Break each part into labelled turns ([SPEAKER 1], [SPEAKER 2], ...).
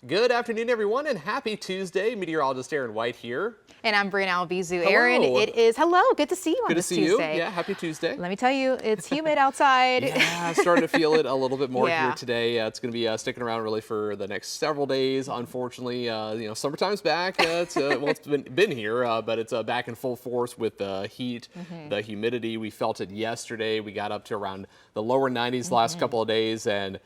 [SPEAKER 1] Good afternoon, everyone, and happy Tuesday. Meteorologist Aaron White here.
[SPEAKER 2] And I'm Breana Albizu.
[SPEAKER 1] Hello.
[SPEAKER 2] Aaron, hello, good to see you on this Tuesday.
[SPEAKER 1] Good to see you. Yeah, happy Tuesday.
[SPEAKER 2] Let me tell you, it's humid outside.
[SPEAKER 1] Yeah, starting to feel it a little bit more
[SPEAKER 2] Yeah.
[SPEAKER 1] here today. It's going to be sticking around really for the next several days. Unfortunately, summertime's back. It's been here, but it's back in full force with the heat, the humidity. We felt it yesterday. We got up to around the lower 90s the last couple of days, and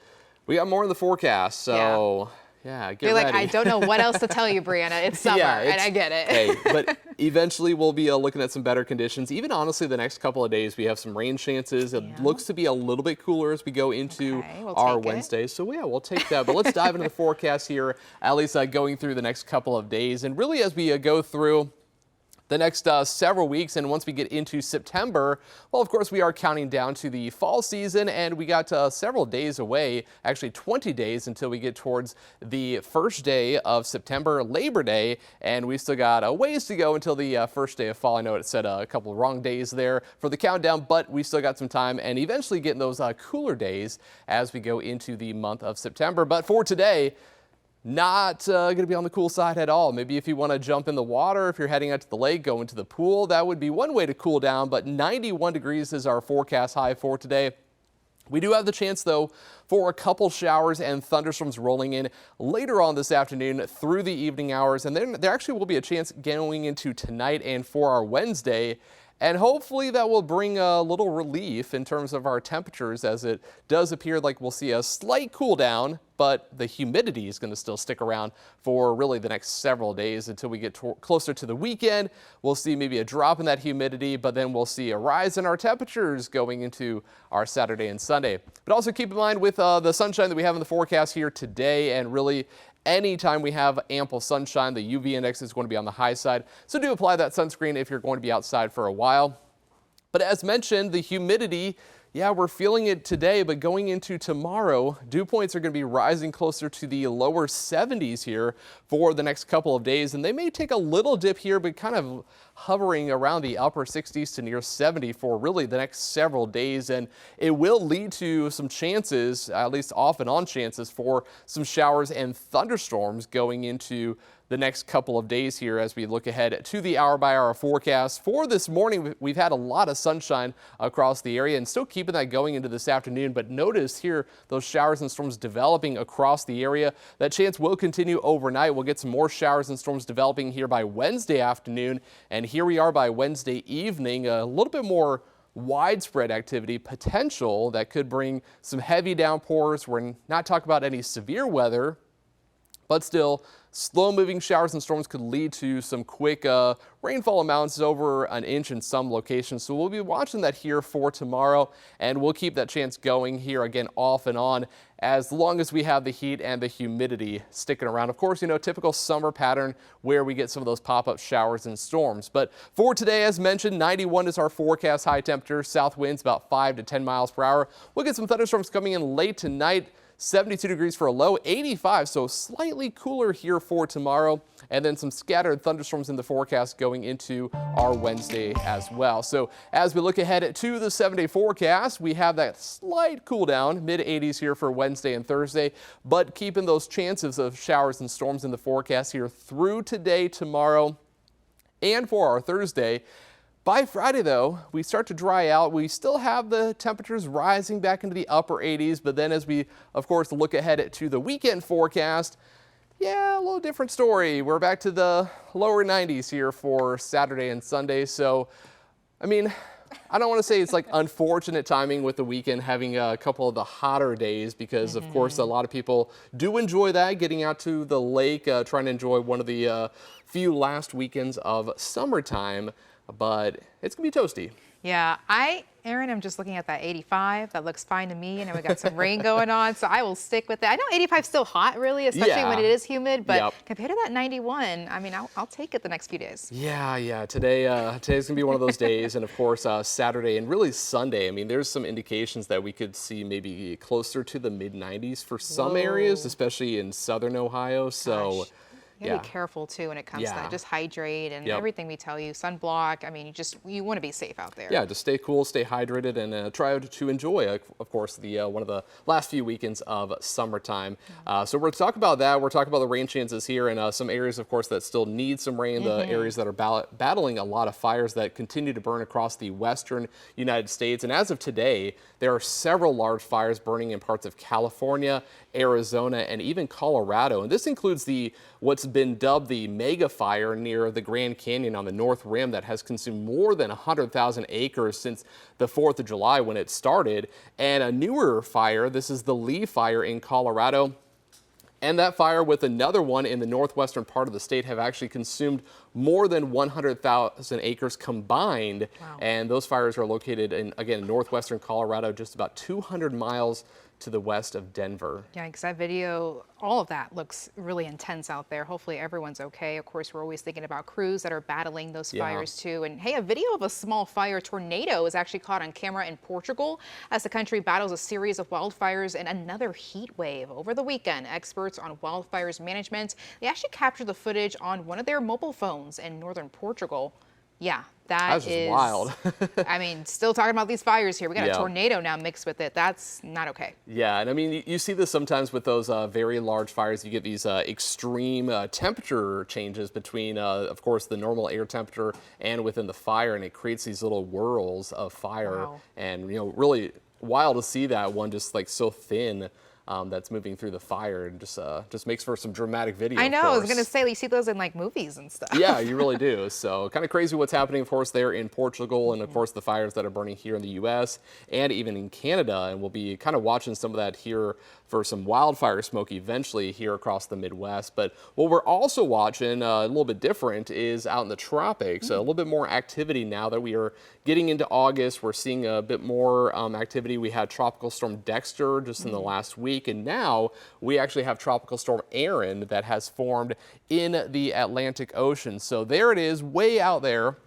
[SPEAKER 1] we got more in the forecast. So. Yeah, get
[SPEAKER 2] You're
[SPEAKER 1] ready.
[SPEAKER 2] like, I don't know what else to tell you, Breana. It's summer, and I get it.
[SPEAKER 1] Hey, but eventually we'll be looking at some better conditions. Even honestly, the next couple of days, we have some rain chances. It looks to be a little bit cooler as we go into our Wednesday. So yeah, we'll take that. But let's dive into the forecast here, at least going through the next couple of days. And really as we go through the next several weeks, and once we get into September, well, of course, we are counting down to the fall season, and we got several days away, actually 20 days until we get towards the first day of September, Labor Day, and we still got a ways to go until the first day of fall. I know it said a couple of wrong days there for the countdown, but we still got some time, and eventually getting those cooler days as we go into the month of September. But for today, not going to be on the cool side at all. Maybe if you want to jump in the water, if you're heading out to the lake, go into the pool, that would be one way to cool down, but 91 degrees is our forecast high for today. We do have the chance, though, for a couple showers and thunderstorms rolling in later on this afternoon through the evening hours, and then there actually will be a chance going into tonight and for our Wednesday. And hopefully that will bring a little relief in terms of our temperatures, as it does appear like we'll see a slight cool down, but the humidity is going to still stick around for really the next several days until we get closer to the weekend. We'll see maybe a drop in that humidity, but then we'll see a rise in our temperatures going into our Saturday and Sunday. But also keep in mind with the sunshine that we have in the forecast here today, and really anytime we have ample sunshine, the UV index is going to be on the high side. So do apply that sunscreen if you're going to be outside for a while. But as mentioned, the humidity, yeah, we're feeling it today, but going into tomorrow, dew points are going to be rising closer to the lower 70s here for the next couple of days. And they may take a little dip here, but kind of hovering around the upper 60s to near 70 for really the next several days. And it will lead to some chances, at least off and on chances, for some showers and thunderstorms going into the next couple of days here as we look ahead to the hour-by-hour forecast. For this morning, we've had a lot of sunshine across the area and still keeping that going into this afternoon. But notice here those showers and storms developing across the area. That chance will continue overnight. We'll get some more showers and storms developing here by Wednesday afternoon. And here we are by Wednesday evening, a little bit more widespread activity potential that could bring some heavy downpours. We're not talking about any severe weather, but still, slow-moving showers and storms could lead to some quick rainfall amounts over an inch in some locations. So we'll be watching that here for tomorrow, and we'll keep that chance going here again off and on as long as we have the heat and the humidity sticking around. Of course, typical summer pattern where we get some of those pop-up showers and storms. But for today, as mentioned, 91 is our forecast high temperature. South winds about 5 to 10 miles per hour. We'll get some thunderstorms coming in late tonight. 72 degrees for a low, 85, so slightly cooler here for tomorrow, and then some scattered thunderstorms in the forecast going into our Wednesday as well. So as we look ahead to the 7-day forecast, we have that slight cool down, mid-80s here for Wednesday and Thursday, but keeping those chances of showers and storms in the forecast here through today, tomorrow, and for our Thursday. By Friday, though, we start to dry out. We still have the temperatures rising back into the upper 80s, but then as we, of course, look ahead to the weekend forecast, yeah, a little different story. We're back to the lower 90s here for Saturday and Sunday. So, I mean, I don't want to say it's like unfortunate timing with the weekend having a couple of the hotter days because, of course, a lot of people do enjoy that, getting out to the lake, trying to enjoy one of the few last weekends of summertime. But it's going to be toasty.
[SPEAKER 2] Yeah, Aaron, I'm just looking at that 85. That looks fine to me. We got some rain going on, so I will stick with it. I know 85 is still hot, really, especially when it is humid, but compared to that 91, I mean, I'll take it the next few days.
[SPEAKER 1] Yeah. Today's going to be one of those days, and of course, Saturday and really Sunday. I mean, there's some indications that we could see maybe closer to the mid-90s for some areas, especially in southern Ohio. So.
[SPEAKER 2] Be careful too when it comes to that. Just hydrate and everything we tell you. Sunblock. I mean, you want to be safe out there.
[SPEAKER 1] Yeah, just stay cool, stay hydrated, and try to enjoy, of course, the one of the last few weekends of summertime. So we're talking about that. We're talking about the rain chances here and some areas, of course, that still need some rain. The areas that are battling a lot of fires that continue to burn across the western United States. And as of today, there are several large fires burning in parts of California, Arizona, and even Colorado. And this includes what's been dubbed the mega fire near the Grand Canyon on the North Rim that has consumed more than 100,000 acres since the 4th of July when it started. And a newer fire, this is the Lee Fire in Colorado. And that fire with another one in the northwestern part of the state have actually consumed more than 100,000 acres combined.
[SPEAKER 2] Wow.
[SPEAKER 1] And those fires are located in, again, northwestern Colorado, just about 200 miles to the west of Denver.
[SPEAKER 2] Yeah, because that video, all of that looks really intense out there. Hopefully everyone's okay. Of course, we're always thinking about crews that are battling those fires too. And hey, a video of a small fire tornado is actually caught on camera in Portugal as the country battles a series of wildfires and another heat wave. Over the weekend, experts on wildfires management, they actually captured the footage on one of their mobile phones in northern Portugal. Yeah,
[SPEAKER 1] That's just wild.
[SPEAKER 2] I mean, still talking about these fires here. We got a tornado now mixed with it. That's not okay.
[SPEAKER 1] Yeah, and I mean, you see this sometimes with those very large fires. You get these extreme temperature changes between, of course, the normal air temperature and within the fire, and it creates these little whirls of fire.
[SPEAKER 2] Wow.
[SPEAKER 1] And, really wild to see that one just like so thin. That's moving through the fire and just makes for some dramatic video.
[SPEAKER 2] I know. I was gonna say you see those in like movies and stuff.
[SPEAKER 1] Yeah, you really do. So kind of crazy what's happening, of course, there in Portugal, and of course the fires that are burning here in the U.S. and even in Canada. And we'll be kind of watching some of that here for some wildfire smoke eventually here across the Midwest. But what we're also watching a little bit different is out in the tropics. A little bit more activity now that we are getting into August. We're seeing a bit more activity. We had Tropical Storm Dexter just in the last week, and now we actually have Tropical Storm Aaron that has formed in the Atlantic Ocean. So there it is, way out there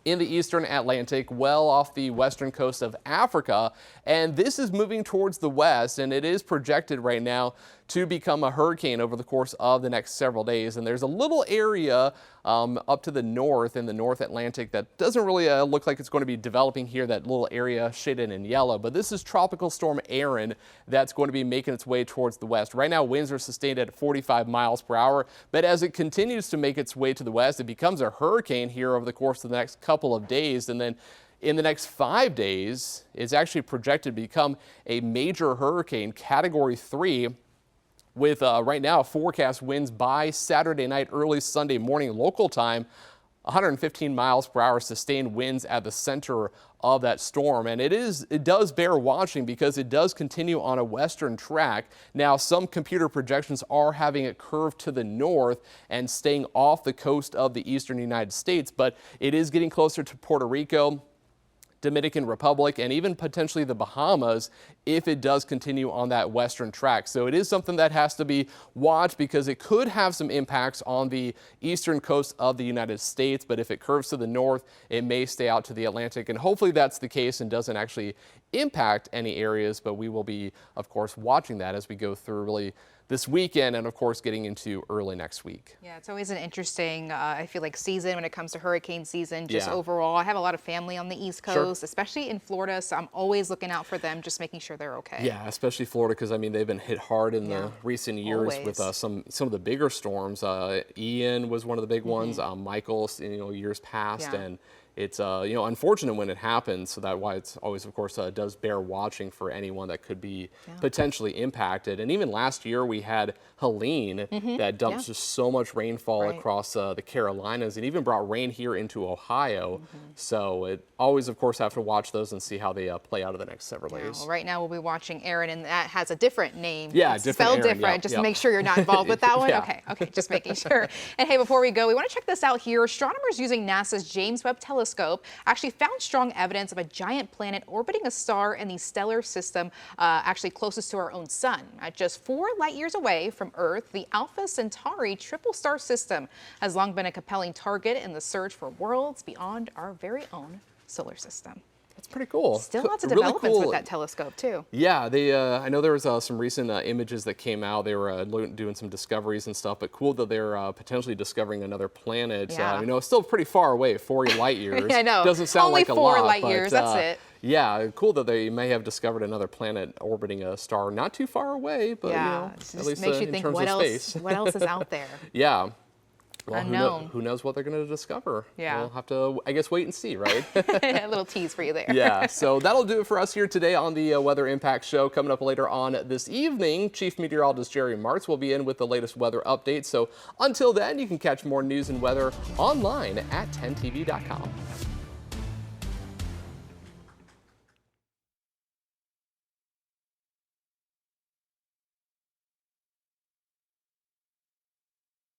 [SPEAKER 1] in the eastern Atlantic, well off the western coast of Africa. And this is moving towards the west, and it is projected right now to become a hurricane over the course of the next several days. And there's a little area up to the north in the North Atlantic that doesn't really look like it's going to be developing here, that little area shaded in yellow. But this is Tropical Storm Aaron that's going to be making its way towards the west. Right now, winds are sustained at 45 miles per hour. But as it continues to make its way to the west, it becomes a hurricane here over the course of the next couple of days. And then in the next 5 days, it's actually projected to become a major hurricane, Category 3, with right now forecast winds by Saturday night, early Sunday morning local time, 115 miles per hour sustained winds at the center of that storm. And it does bear watching because it does continue on a western track. Now, some computer projections are having it curve to the north and staying off the coast of the eastern United States, but it is getting closer to Puerto Rico, Dominican Republic, and even potentially the Bahamas if it does continue on that western track. So it is something that has to be watched because it could have some impacts on the eastern coast of the United States, but if it curves to the north, it may stay out to the Atlantic, and hopefully that's the case and doesn't actually impact any areas, but we will be, of course, watching that as we go through really this weekend and, of course, getting into early next week.
[SPEAKER 2] Yeah, it's always an interesting, I feel like, season when it comes to hurricane season, just overall. I have a lot of family on the East Coast, especially in Florida, so I'm always looking out for them, just making sure they're okay.
[SPEAKER 1] Yeah, especially Florida, because, I mean, they've been hit hard in the recent years with some of the bigger storms. Ian was one of the big ones, Michael, years past, and it's unfortunate when it happens, so that's why it's always, of course, does bear watching for anyone that could be potentially impacted. And even last year we had Helene that dumped just so much rainfall across the Carolinas, and even brought rain here into Ohio. So it always, of course, have to watch those and see how they play out in the next several days.
[SPEAKER 2] Well, right now we'll be watching Aaron, and that has a different name.
[SPEAKER 1] Yeah,
[SPEAKER 2] it's spelled
[SPEAKER 1] Aaron,
[SPEAKER 2] different. Just to make sure you're not involved with that one. Okay, just making sure. And hey, before we go, we want to check this out here. Astronomers using NASA's James Webb Telescope actually found strong evidence of a giant planet orbiting a star in the stellar system actually closest to our own sun. At just 4 light years away from Earth, the Alpha Centauri triple star system has long been a compelling target in the search for worlds beyond our very own solar system.
[SPEAKER 1] That's pretty cool.
[SPEAKER 2] Still lots of
[SPEAKER 1] really
[SPEAKER 2] developments
[SPEAKER 1] cool.
[SPEAKER 2] with that telescope too.
[SPEAKER 1] Yeah, they. I know there was some recent images that came out. They were doing some discoveries and stuff, but cool that they're potentially discovering another planet.
[SPEAKER 2] Yeah.
[SPEAKER 1] It's still pretty far away, 40 light years.
[SPEAKER 2] I know.
[SPEAKER 1] Doesn't sound
[SPEAKER 2] Only
[SPEAKER 1] like a
[SPEAKER 2] 4
[SPEAKER 1] lot,
[SPEAKER 2] light
[SPEAKER 1] but,
[SPEAKER 2] years. That's it.
[SPEAKER 1] Yeah, cool that they may have discovered another planet orbiting a star not too far away, but
[SPEAKER 2] yeah,
[SPEAKER 1] at least
[SPEAKER 2] makes you
[SPEAKER 1] in
[SPEAKER 2] think
[SPEAKER 1] terms
[SPEAKER 2] what
[SPEAKER 1] of
[SPEAKER 2] else?
[SPEAKER 1] space.
[SPEAKER 2] What else is out there?
[SPEAKER 1] Yeah. Well,
[SPEAKER 2] Unknown.
[SPEAKER 1] Who knows what they're going to discover?
[SPEAKER 2] Yeah.
[SPEAKER 1] We'll have to, I guess, wait and see, right?
[SPEAKER 2] A little tease for you there.
[SPEAKER 1] Yeah, so that'll do it for us here today on the Weather Impact Show. Coming up later on this evening, Chief Meteorologist Jerry Martz will be in with the latest weather updates. So until then, you can catch more news and weather online at 10tv.com.